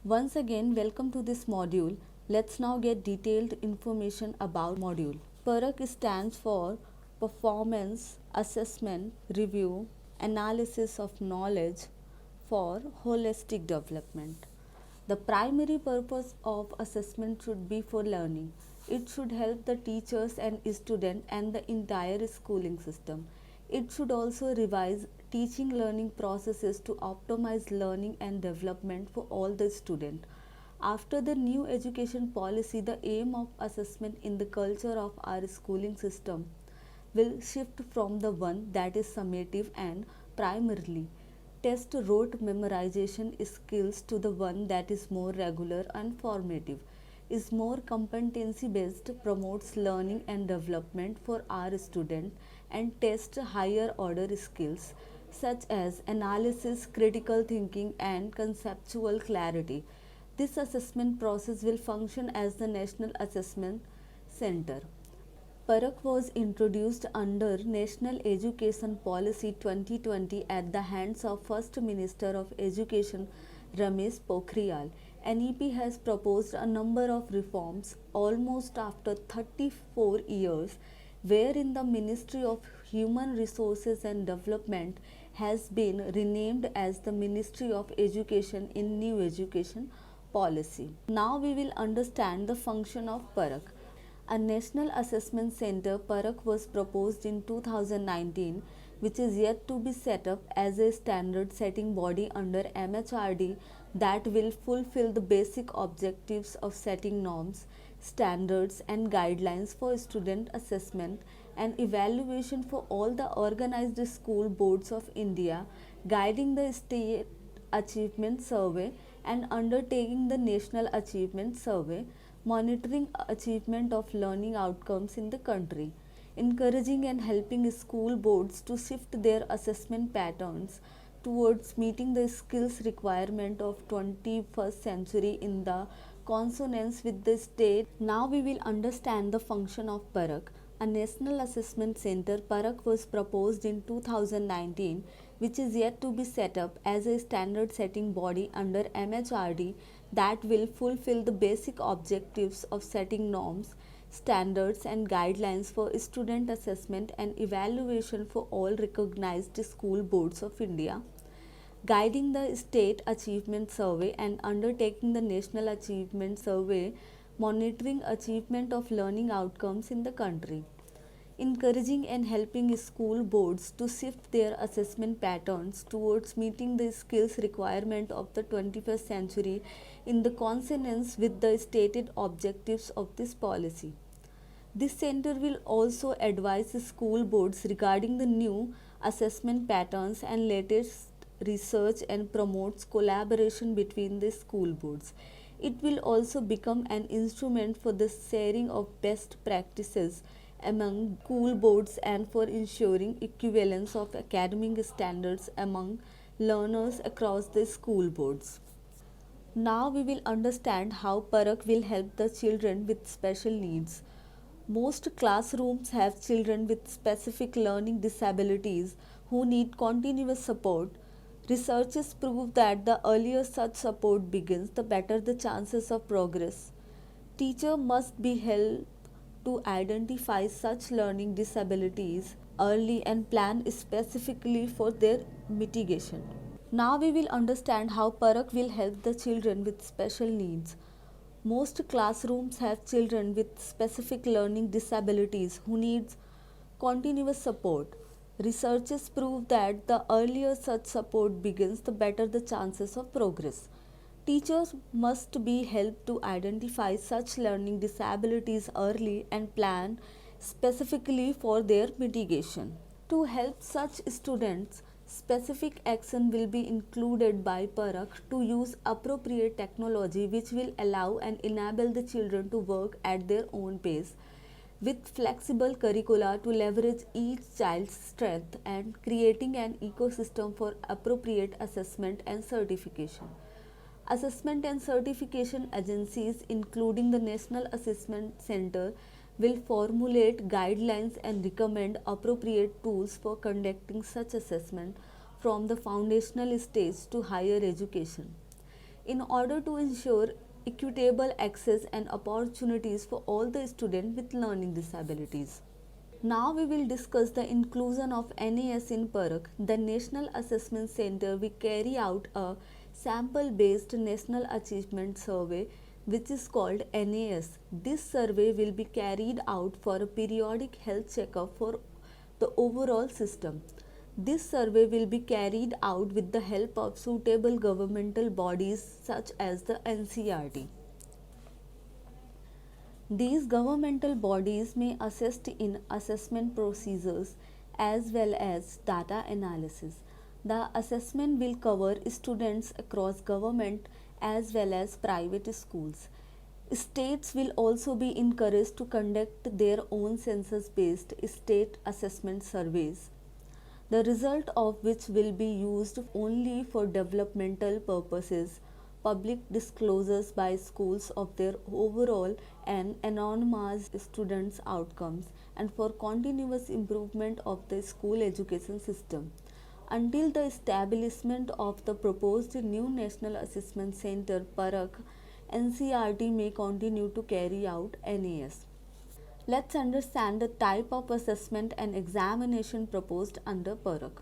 Once again, welcome to this module. Let's now get detailed information about module. PARAK stands for Performance Assessment Review Analysis of Knowledge for Holistic Development. The primary purpose of assessment should be for learning. It should help the teachers and students and the entire schooling system. It should also revise teaching learning processes to optimize learning and development for all the students. After the new education policy, the aim of assessment in the culture of our schooling system will shift from the one that is summative and primarily test rote memorization skills to the one that is more regular and formative, is more competency based, promotes learning and development for our students, and test higher order skills such as analysis, critical thinking, and conceptual clarity. This assessment process will function as the National Assessment Center. PARAK was introduced under National Education Policy 2020 at the hands of First Minister of Education Ramesh Pokhriyal. NEP has proposed a number of reforms almost after 34 years, wherein the Ministry of Human Resources and Development has been renamed as the Ministry of Education in New Education Policy. Now we will understand the function of PARAK. A National Assessment Center PARAK was proposed in 2019, which is yet to be set up as a standard setting body under MHRD that will fulfill the basic objectives of setting norms, standards, and guidelines for student assessment and evaluation for all the organized school boards of India, guiding the state achievement survey and undertaking the national achievement survey, monitoring achievement of learning outcomes in the country, encouraging and helping school boards to shift their assessment patterns towards meeting the skills requirement of 21st century in the consonance with the state. Now we will understand the function of PARAK. A National Assessment Center PARAK was proposed in 2019, which is yet to be set up as a standard setting body under MHRD that will fulfill the basic objectives of setting norms, standards, and guidelines for student assessment and evaluation for all recognized school boards of India, guiding the state achievement survey and undertaking the national achievement survey, monitoring achievement of learning outcomes in the country, encouraging and helping school boards to shift their assessment patterns towards meeting the skills requirement of the 21st century in the consonance with the stated objectives of this policy. This center will also advise school boards regarding the new assessment patterns and latest research and promotes collaboration between the school boards. It will also become an instrument for the sharing of best practices among school boards and for ensuring equivalence of academic standards among learners across the school boards. Now we will understand how PARAK will help the children with special needs. Most classrooms have children with specific learning disabilities who need continuous support. Researchers prove that the earlier such support begins, the better the chances of progress. Teacher must be helped to identify such learning disabilities early and plan specifically for their mitigation. Now we will understand how PARAK will help the children with special needs. Most classrooms have children with specific learning disabilities who need continuous support. Researchers prove that the earlier such support begins, the better the chances of progress. Teachers must be helped to identify such learning disabilities early and plan specifically for their mitigation. To help such students, specific action will be included by PARAK to use appropriate technology which will allow and enable the children to work at their own pace with flexible curricula to leverage each child's strength and creating an ecosystem for appropriate assessment and certification. Assessment and certification agencies, including the National Assessment Center, will formulate guidelines and recommend appropriate tools for conducting such assessment from the foundational stage to higher education. in order to ensure equitable access and opportunities for all the students with learning disabilities. Now we will discuss the inclusion of NAS in Parak. The National Assessment Center will carry out a sample-based National Achievement Survey which is called NAS. This survey will be carried out for a periodic health checkup for the overall system. This survey will be carried out with the help of suitable governmental bodies such as the NCRT. These governmental bodies may assist in assessment procedures as well as data analysis. The assessment will cover students across government as well as private schools. States will also be encouraged to conduct their own census based state assessment surveys, the result of which will be used only for developmental purposes, public disclosures by schools of their overall and anonymous students' outcomes, and for continuous improvement of the school education system. Until the establishment of the proposed new National Assessment Center, Parak, NCRT may continue to carry out NAS. Let's understand the type of assessment and examination proposed under Parak.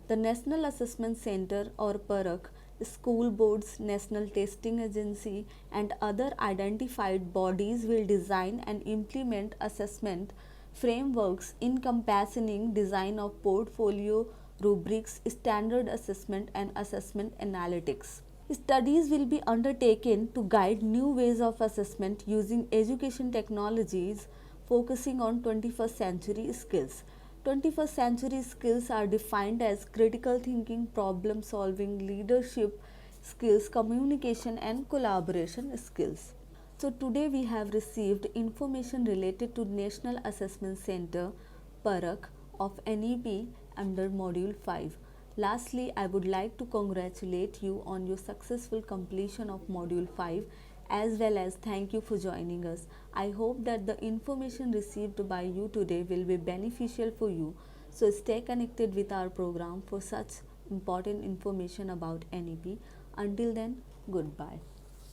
The National Assessment Center or Parak, school boards, national testing agency and other identified bodies will design and implement assessment frameworks encompassing design of portfolio, rubrics, standard assessment and assessment analytics. Studies will be undertaken to guide new ways of assessment using education technologies focusing on 21st century skills. 21st century skills are defined as critical thinking, problem solving, leadership skills, communication and collaboration skills. So today we have received information related to National Assessment Center Parak of NEP under Module 5. Lastly, I would like to congratulate you on your successful completion of Module 5 as well as thank you for joining us. I hope that the information received by you today will be beneficial for you. So stay connected with our program for such important information about NEP. Until then, goodbye.